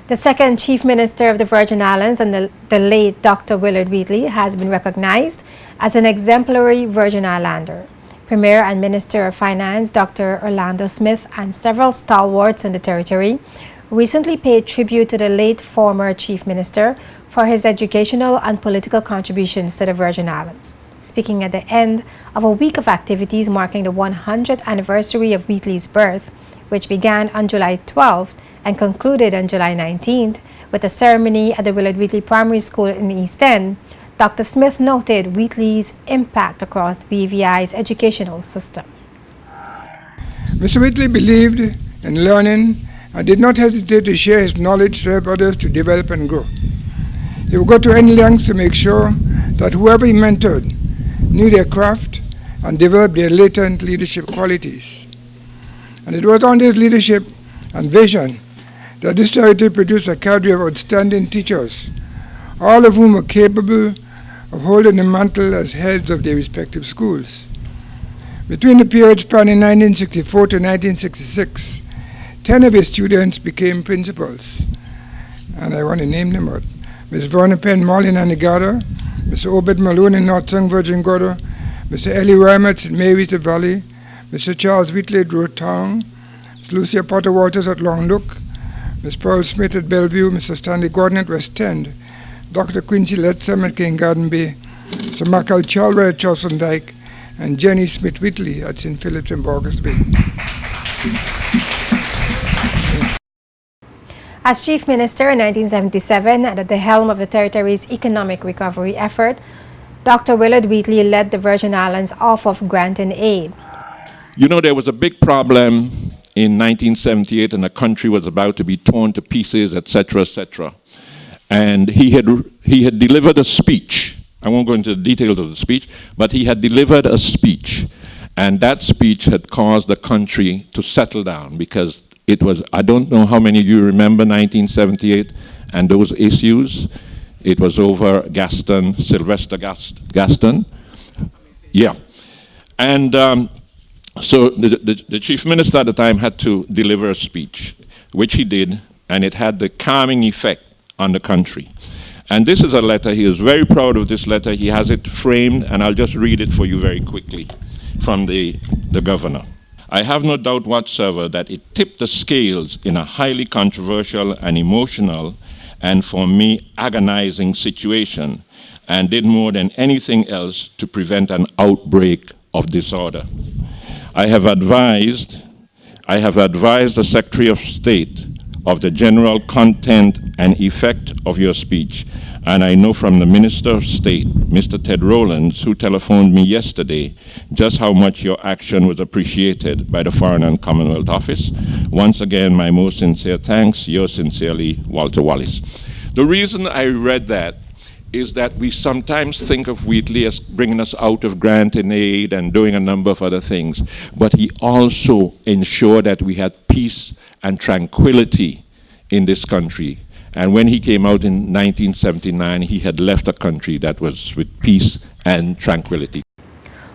The second Chief Minister of the Virgin Islands and the late Dr. Willard Wheatley has been recognized as an exemplary Virgin Islander. Premier and Minister of Finance Dr. Orlando Smith and several stalwarts in the territory recently paid tribute to the late former Chief Minister for his educational and political contributions to the Virgin Islands. Speaking at the end of a week of activities marking the 100th anniversary of Wheatley's birth, which began on July 12th and concluded on July 19th with a ceremony at the Willard Wheatley Primary School in the East End, Dr. Smith noted Wheatley's impact across the BVI's educational system. Mr. Wheatley believed in learning and did not hesitate to share his knowledge to help others to develop and grow. He would go to any lengths to make sure that whoever he mentored knew their craft and developed their latent leadership qualities. And it was on his leadership and vision that this territory produced a cadre of outstanding teachers, all of whom were capable of holding the mantle as heads of their respective schools. Between the period spanning 1964 to 1966, 10 of his students became principals, and I want to name them out. Ms. Verna Penn Marlin Anigada, Mr. Obed Malone in North Sung, Virgin Gorda, Mr. Ellie Reimer at St. Mary's at Valley, Mr. Charles Wheatley at Road Town, Ms. Lucia Potter Waters at Long Look, Ms. Pearl Smith at Bellevue, Mr. Stanley Gordon at West End, Dr. Quincy Letzam at King Garden Bay, Mr. Michael Chalwell at Charleston Dyke, and Jenny Smith Wheatley at St. Philip's in Borges Bay. As Chief Minister in 1977 and at the helm of the territory's economic recovery effort, Dr. Willard Wheatley led the Virgin Islands off of granting aid. You know, there was a big problem in 1978 and the country was about to be torn to pieces, etc., etc. And he had delivered a speech. I won't go into the details of the speech, but he had delivered a speech. And that speech had caused the country to settle down because it was, I don't know how many of you remember 1978 and those issues. It was over Gaston, Sylvester Gaston. Yeah. And so the Chief Minister at the time had to deliver a speech, which he did, and it had the calming effect on the country. And this is a letter. He is very proud of this letter. He has it framed, and I'll just read it for you very quickly from the governor. I have no doubt whatsoever that it tipped the scales in a highly controversial and emotional and for me agonizing situation and did more than anything else to prevent an outbreak of disorder. I have advised the Secretary of State of the general content and effect of your speech, and I know from the Minister of State, Mr. Ted Rowlands, who telephoned me yesterday, just how much your action was appreciated by the Foreign and Commonwealth Office. Once again, my most sincere thanks. Yours sincerely, Walter Wallace. The reason I read that is that we sometimes think of Wheatley as bringing us out of grant and aid and doing a number of other things, but he also ensured that we had peace and tranquility in this country. And when he came out in 1979, he had left a country that was with peace and tranquility.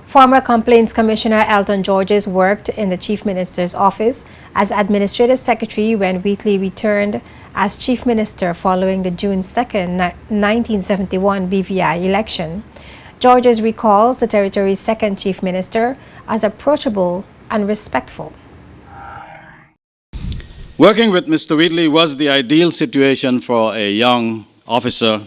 Former Complaints Commissioner Elton Georges worked in the Chief Minister's office as Administrative Secretary when Wheatley returned as Chief Minister following the June 2nd, 1971 BVI election. Georges recalls the territory's second Chief Minister as approachable and respectful. Working with Mr. Wheatley was the ideal situation for a young officer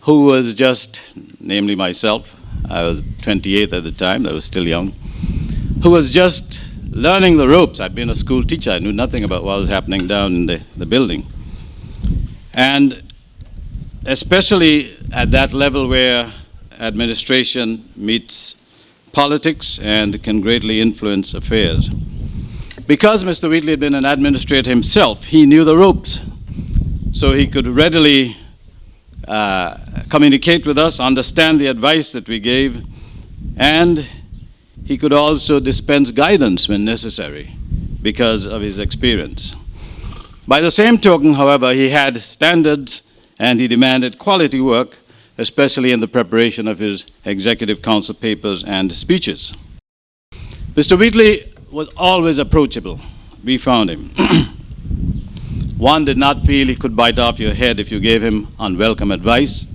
who was just, namely myself, I was 28 at the time, I was still young, who was just learning the ropes. I'd been a school teacher, I knew nothing about what was happening down in the building. And especially at that level where administration meets politics and can greatly influence affairs. Because Mr. Wheatley had been an administrator himself, he knew the ropes. So he could readily communicate with us, understand the advice that we gave, and he could also dispense guidance when necessary because of his experience. By the same token, however, he had standards and he demanded quality work, especially in the preparation of his Executive Council papers and speeches. Mr. Wheatley was always approachable. We found him. One did not feel he could bite off your head if you gave him unwelcome advice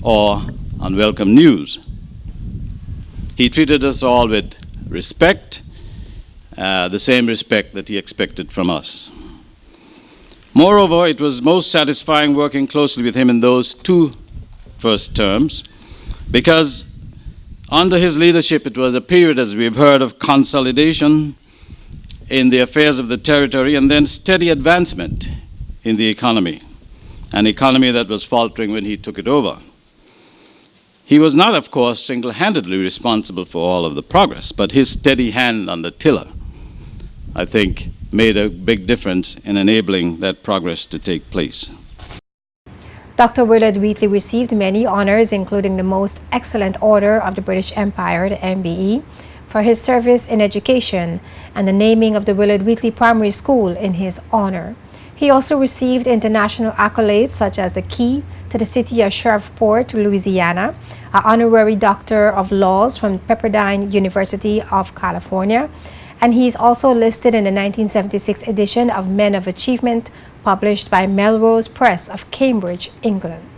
or unwelcome news. He treated us all with respect, the same respect that he expected from us. Moreover, it was most satisfying working closely with him in those 2 first terms, because under his leadership it was a period, as we've heard, of consolidation in the affairs of the territory and then steady advancement in the economy, an economy that was faltering when he took it over. He was not, of course, single-handedly responsible for all of the progress, but his steady hand on the tiller, I think, made a big difference in enabling that progress to take place. Dr. Willard Wheatley received many honors, including the Most Excellent Order of the British Empire, the MBE, for his service in education and the naming of the Willard Wheatley Primary School in his honor. He also received international accolades such as the Key to the City of Shreveport, Louisiana, an honorary Doctor of Laws from Pepperdine University of California, and he is also listed in the 1976 edition of Men of Achievement, published by Melrose Press of Cambridge, England.